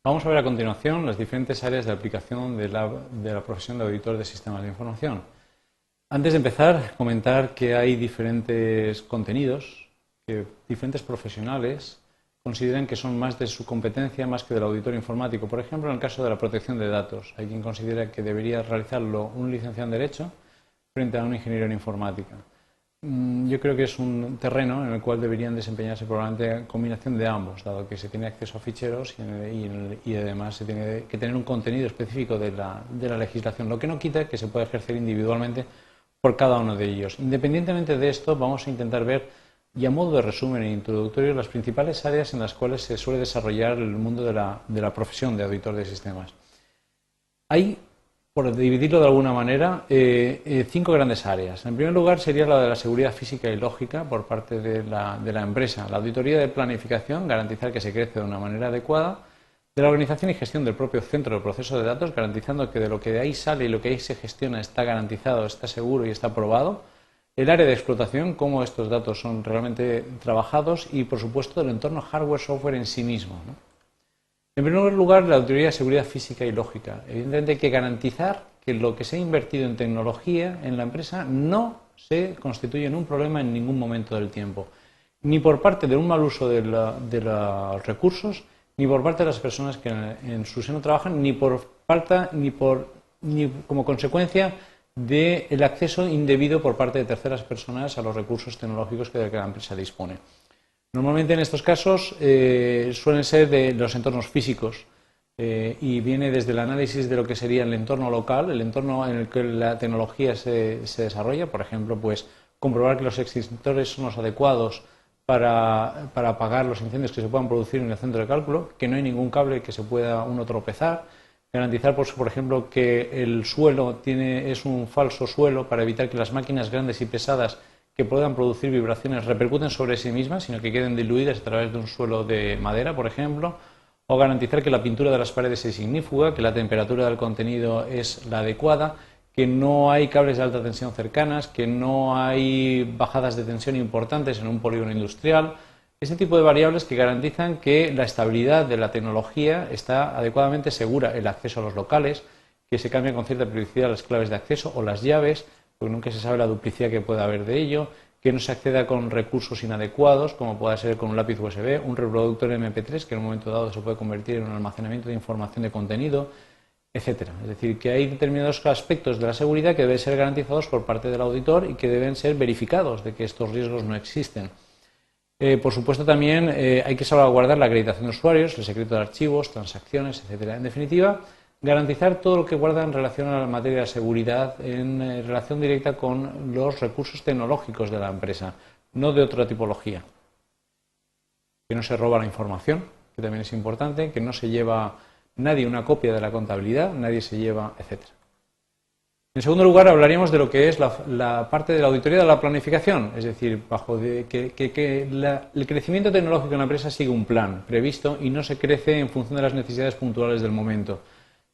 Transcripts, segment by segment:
Vamos a ver a continuación las diferentes áreas de aplicación de la profesión de auditor de sistemas de información. Antes de empezar, comentar que hay diferentes contenidos que diferentes profesionales consideran que son más de su competencia más que del auditor informático. Por ejemplo, en el caso de la protección de datos, hay quien considera que debería realizarlo un licenciado en Derecho frente a un ingeniero en informática. Yo creo que es un terreno en el cual deberían desempeñarse probablemente combinación de ambos, dado que se tiene acceso a ficheros y además se tiene que tener un contenido específico de la legislación, lo que no quita que se pueda ejercer individualmente por cada uno de ellos. Independientemente de esto, vamos a intentar ver, y a modo de resumen e introductorio, las principales áreas en las cuales se suele desarrollar el mundo de la profesión de auditor de sistemas. Hay, por dividirlo de alguna manera, 5 grandes áreas. En primer lugar sería la de la seguridad física y lógica por parte de la empresa. La auditoría de planificación, garantizar que se crece de una manera adecuada. De la organización y gestión del propio centro del proceso de datos, garantizando que de lo que de ahí sale y lo que ahí se gestiona está garantizado, está seguro y está probado. El área de explotación, cómo estos datos son realmente trabajados y, por supuesto, el entorno hardware-software en sí mismo, ¿no? En primer lugar, la auditoría de seguridad física y lógica. Evidentemente hay que garantizar que lo que se ha invertido en tecnología en la empresa no se constituye en un problema en ningún momento del tiempo, ni por parte de un mal uso de los recursos, ni por parte de las personas que en su seno trabajan, ni como consecuencia del acceso indebido por parte de terceras personas a los recursos tecnológicos de que la empresa dispone. Normalmente en estos casos suelen ser de los entornos físicos y viene desde el análisis de lo que sería el entorno local, el entorno en el que la tecnología se desarrolla, por ejemplo, pues comprobar que los extintores son los adecuados para apagar los incendios que se puedan producir en el centro de cálculo, que no hay ningún cable que se pueda uno tropezar, garantizar, por ejemplo, que el suelo es un falso suelo para evitar que las máquinas grandes y pesadas que puedan producir vibraciones repercuten sobre sí mismas, sino que queden diluidas a través de un suelo de madera, por ejemplo, o garantizar que la pintura de las paredes es ignífuga, que la temperatura del contenido es la adecuada, que no hay cables de alta tensión cercanas, que no hay bajadas de tensión importantes en un polígono industrial. Ese tipo de variables que garantizan que la estabilidad de la tecnología está adecuadamente segura, el acceso a los locales, que se cambian con cierta periodicidad las claves de acceso o las llaves, porque nunca se sabe la duplicidad que pueda haber de ello, que no se acceda con recursos inadecuados, como pueda ser con un lápiz USB, un reproductor MP3, que en un momento dado se puede convertir en un almacenamiento de información de contenido, etcétera. Es decir, que hay determinados aspectos de la seguridad que deben ser garantizados por parte del auditor y que deben ser verificados de que estos riesgos no existen. Por supuesto, también hay que salvaguardar la acreditación de usuarios, el secreto de archivos, transacciones, etcétera. En definitiva, garantizar todo lo que guarda en relación a la materia de seguridad en relación directa con los recursos tecnológicos de la empresa, no de otra tipología. Que no se roba la información, que también es importante, que no se lleva nadie una copia de la contabilidad, nadie se lleva, etcétera. En segundo lugar, hablaríamos de lo que es la parte de la auditoría de la planificación, es decir, el crecimiento tecnológico en la empresa sigue un plan previsto y no se crece en función de las necesidades puntuales del momento.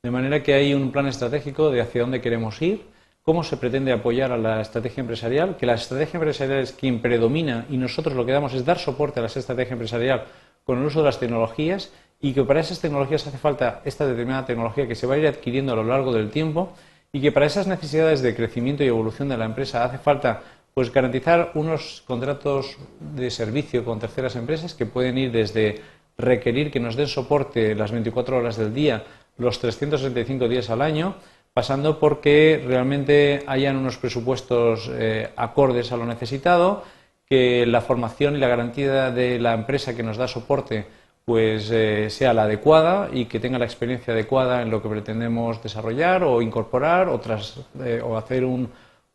De manera que hay un plan estratégico de hacia dónde queremos ir, cómo se pretende apoyar a la estrategia empresarial, que la estrategia empresarial es quien predomina y nosotros lo que damos es dar soporte a la estrategia empresarial con el uso de las tecnologías y que para esas tecnologías hace falta esta determinada tecnología que se va a ir adquiriendo a lo largo del tiempo y que para esas necesidades de crecimiento y evolución de la empresa hace falta pues garantizar unos contratos de servicio con terceras empresas que pueden ir desde requerir que nos den soporte las 24 horas del día, los 365 días al año, pasando por que realmente hayan unos presupuestos acordes a lo necesitado, que la formación y la garantía de la empresa que nos da soporte pues sea la adecuada y que tenga la experiencia adecuada en lo que pretendemos desarrollar o incorporar o hacer un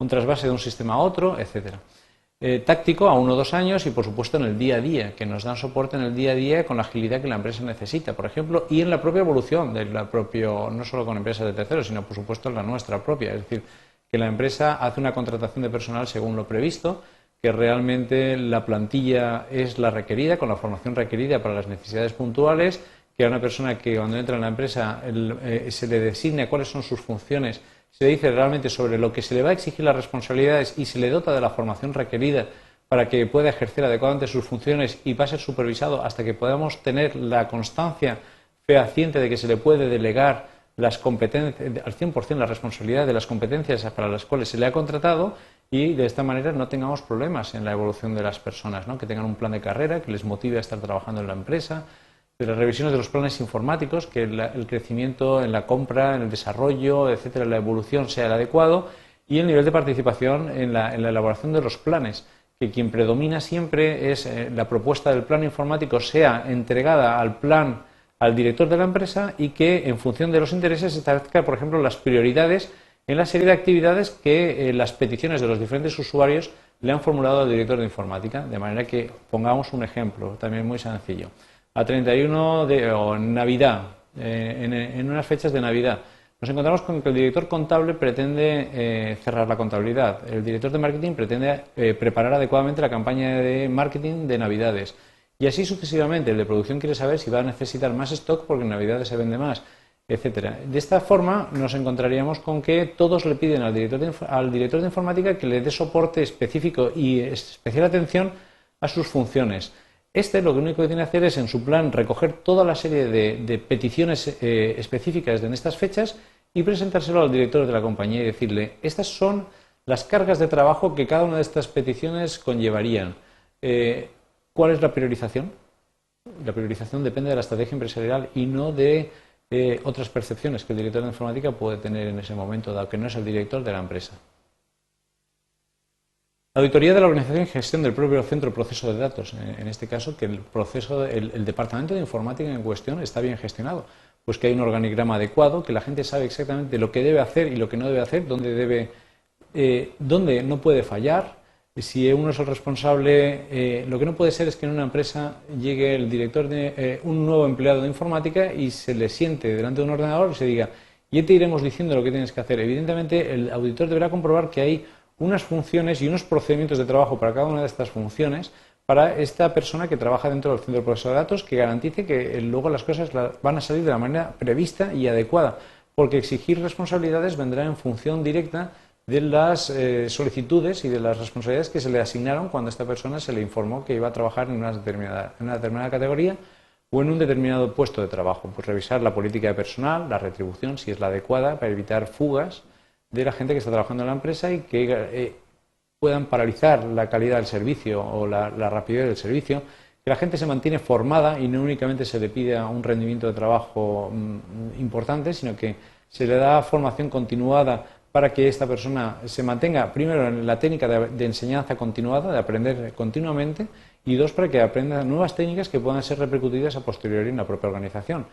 trasvase de un sistema a otro, etcétera. Táctico a 1 o 2 años y por supuesto en el día a día, que nos dan soporte en el día a día con la agilidad que la empresa necesita, por ejemplo, y en la propia evolución no solo con empresas de terceros, sino por supuesto en la nuestra propia, es decir, que la empresa hace una contratación de personal según lo previsto, que realmente la plantilla es la requerida, con la formación requerida para las necesidades puntuales, que a una persona que cuando entra en la empresa se le designa cuáles son sus funciones, se le dice realmente sobre lo que se le va a exigir las responsabilidades y se le dota de la formación requerida para que pueda ejercer adecuadamente sus funciones y va a ser supervisado hasta que podamos tener la constancia fehaciente de que se le puede delegar las competencias, al 100% la responsabilidad de las competencias para las cuales se le ha contratado, y de esta manera no tengamos problemas en la evolución de las personas, ¿no? Que tengan un plan de carrera que les motive a estar trabajando en la empresa, de las revisiones de los planes informáticos, que el crecimiento en la compra, en el desarrollo, etcétera, la evolución sea el adecuado, y el nivel de participación en la elaboración de los planes, que quien predomina siempre es la propuesta del plan informático sea entregada al director de la empresa, y que en función de los intereses se establezca, por ejemplo, las prioridades en la serie de actividades que las peticiones de los diferentes usuarios le han formulado al director de informática. De manera que, pongamos un ejemplo también muy sencillo. A 31 o en Navidad, en unas fechas de Navidad, nos encontramos con que el director contable pretende cerrar la contabilidad, el director de marketing pretende preparar adecuadamente la campaña de marketing de Navidades, y así sucesivamente. El de producción quiere saber si va a necesitar más stock porque en Navidades se vende más, etcétera. De esta forma nos encontraríamos con que todos le piden al director de informática que le dé soporte específico y especial atención a sus funciones. Lo único que tiene que hacer es en su plan recoger toda la serie de peticiones específicas en estas fechas y presentárselo al director de la compañía y decirle: estas son las cargas de trabajo que cada una de estas peticiones conllevarían. ¿Cuál es la priorización? La priorización depende de la estrategia empresarial y no de otras percepciones que el director de informática puede tener en ese momento, dado que no es el director de la empresa. La auditoría de la organización y gestión del propio centro de proceso de datos. En este caso, que el departamento de informática en cuestión está bien gestionado, pues que hay un organigrama adecuado, que la gente sabe exactamente lo que debe hacer y lo que no debe hacer, dónde no puede fallar. Si uno es el responsable, lo que no puede ser es que en una empresa llegue el director un nuevo empleado de informática y se le siente delante de un ordenador y se diga: y te iremos diciendo lo que tienes que hacer. Evidentemente, el auditor deberá comprobar que hay unas funciones y unos procedimientos de trabajo para cada una de estas funciones para esta persona que trabaja dentro del centro de proceso de datos, que garantice que luego las cosas van a salir de la manera prevista y adecuada, porque exigir responsabilidades vendrá en función directa de las solicitudes y de las responsabilidades que se le asignaron cuando a esta persona se le informó que iba a trabajar en una determinada categoría o en un determinado puesto de trabajo. Pues revisar la política de personal, la retribución, si es la adecuada, para evitar fugas de la gente que está trabajando en la empresa y que puedan paralizar la calidad del servicio o la rapidez del servicio, que la gente se mantiene formada y no únicamente se le pide un rendimiento de trabajo importante, sino que se le da formación continuada para que esta persona se mantenga, primero, en la técnica de enseñanza continuada, de aprender continuamente, y dos, para que aprenda nuevas técnicas que puedan ser repercutidas a posteriori en la propia organización.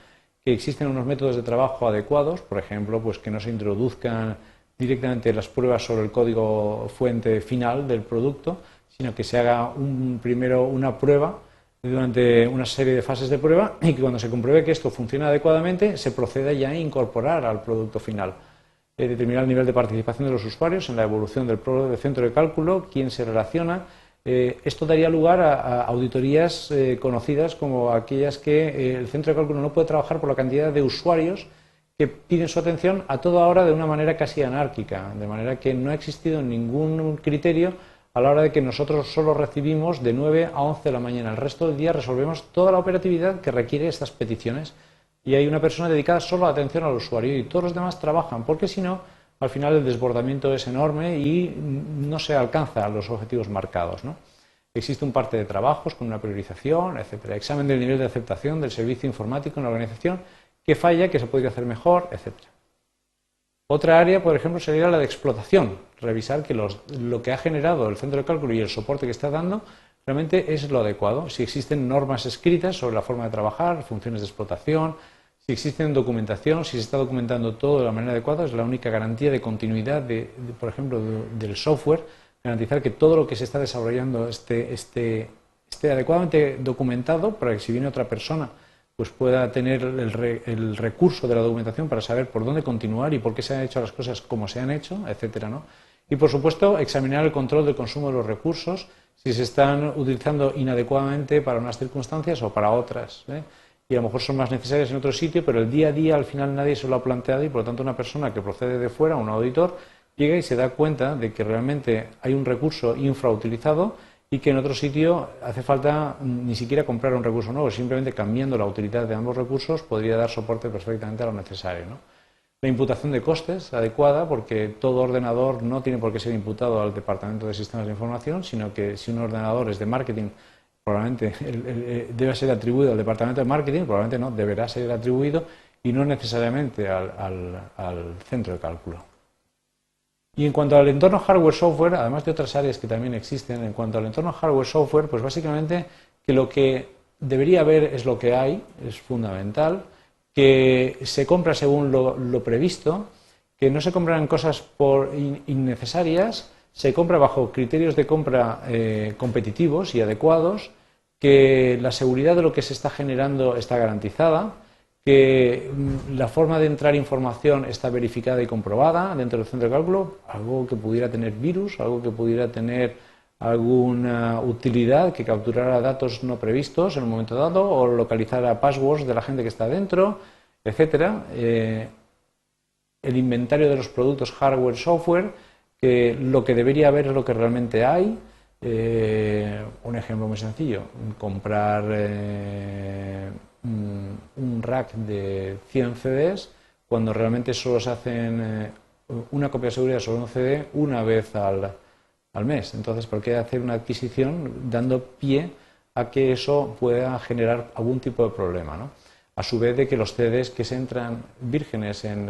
Que existen unos métodos de trabajo adecuados, por ejemplo, pues que no se introduzcan directamente las pruebas sobre el código fuente final del producto, sino que se haga primero una prueba durante una serie de fases de prueba, y que cuando se compruebe que esto funciona adecuadamente se proceda ya a incorporar al producto final. Determinar el nivel de participación de los usuarios en la evolución del centro de cálculo, quién se relaciona. Esto daría lugar a auditorías conocidas como aquellas que el centro de cálculo no puede trabajar por la cantidad de usuarios que piden su atención a toda hora de una manera casi anárquica, de manera que no ha existido ningún criterio a la hora de que nosotros solo recibimos de 9 a 11 de la mañana. El resto del día resolvemos toda la operatividad que requiere estas peticiones, y hay una persona dedicada solo a la atención al usuario y todos los demás trabajan, porque si no, al final el desbordamiento es enorme y no se alcanza los objetivos marcados, ¿no? Existe un parte de trabajos con una priorización, etcétera. Examen del nivel de aceptación del servicio informático en la organización, qué falla, qué se podría hacer mejor, etcétera. Otra área, por ejemplo, sería la de explotación. Revisar que lo que ha generado el centro de cálculo y el soporte que está dando realmente es lo adecuado. Si existen normas escritas sobre la forma de trabajar, funciones de explotación, si existe documentación, si se está documentando todo de la manera adecuada, es la única garantía de continuidad, por ejemplo, del software, garantizar que todo lo que se está desarrollando esté adecuadamente documentado para que si viene otra persona pues pueda tener el recurso de la documentación para saber por dónde continuar y por qué se han hecho las cosas como se han hecho, etcétera, ¿no? Y, por supuesto, examinar el control del consumo de los recursos, si se están utilizando inadecuadamente para unas circunstancias o para otras, ¿eh? Y a lo mejor son más necesarias en otro sitio, pero el día a día al final nadie se lo ha planteado y por lo tanto una persona que procede de fuera, un auditor, llega y se da cuenta de que realmente hay un recurso infrautilizado y que en otro sitio hace falta ni siquiera comprar un recurso nuevo, simplemente cambiando la utilidad de ambos recursos podría dar soporte perfectamente a lo necesario, ¿no? La imputación de costes adecuada, porque todo ordenador no tiene por qué ser imputado al Departamento de Sistemas de Información, sino que si un ordenador es de marketing, probablemente debe ser atribuido al Departamento de Marketing, probablemente no, deberá ser atribuido y no necesariamente al centro de cálculo. Y en cuanto al entorno hardware-software, además de otras áreas que también existen, en cuanto al entorno hardware-software, pues básicamente que lo que debería haber es lo que hay, es fundamental, que se compra según lo previsto, que no se compran cosas innecesarias, se compra bajo criterios de compra competitivos y adecuados, que la seguridad de lo que se está generando está garantizada, que la forma de entrar información está verificada y comprobada dentro del centro de cálculo, algo que pudiera tener virus, algo que pudiera tener alguna utilidad, que capturara datos no previstos en un momento dado o localizara passwords de la gente que está dentro, etcétera. El inventario de los productos hardware, software, que lo que debería haber es lo que realmente hay. Un ejemplo muy sencillo, comprar un rack de 100 CDs cuando realmente solo se hacen una copia de seguridad sobre un CD una vez al mes. Entonces, ¿por qué hacer una adquisición dando pie a que eso pueda generar algún tipo de problema, ¿no? A su vez de que los CDs que se entran vírgenes en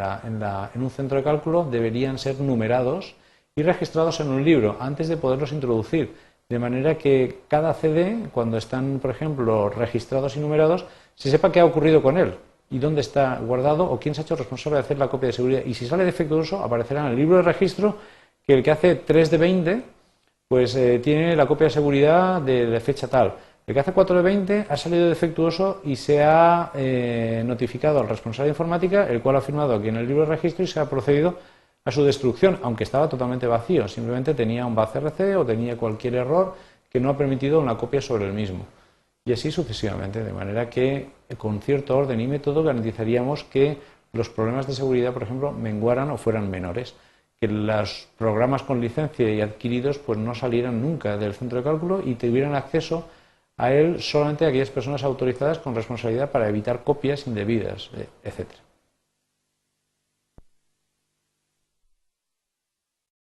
un centro de cálculo deberían ser numerados y registrados en un libro antes de poderlos introducir, de manera que cada CD, cuando están, por ejemplo, registrados y numerados, se sepa qué ha ocurrido con él y dónde está guardado o quién se ha hecho responsable de hacer la copia de seguridad. Y si sale defectuoso, aparecerá en el libro de registro que el que hace 3 de 20, pues tiene la copia de seguridad de fecha tal. El que hace 4 de 20 ha salido defectuoso y se ha notificado al responsable de informática, el cual ha firmado aquí en el libro de registro y se ha procedido a su destrucción, aunque estaba totalmente vacío, simplemente tenía un BACRC o tenía cualquier error que no ha permitido una copia sobre el mismo. Y así sucesivamente, de manera que con cierto orden y método garantizaríamos que los problemas de seguridad, por ejemplo, menguaran o fueran menores, que los programas con licencia y adquiridos pues no salieran nunca del centro de cálculo y tuvieran acceso a él solamente aquellas personas autorizadas con responsabilidad para evitar copias indebidas, etcétera.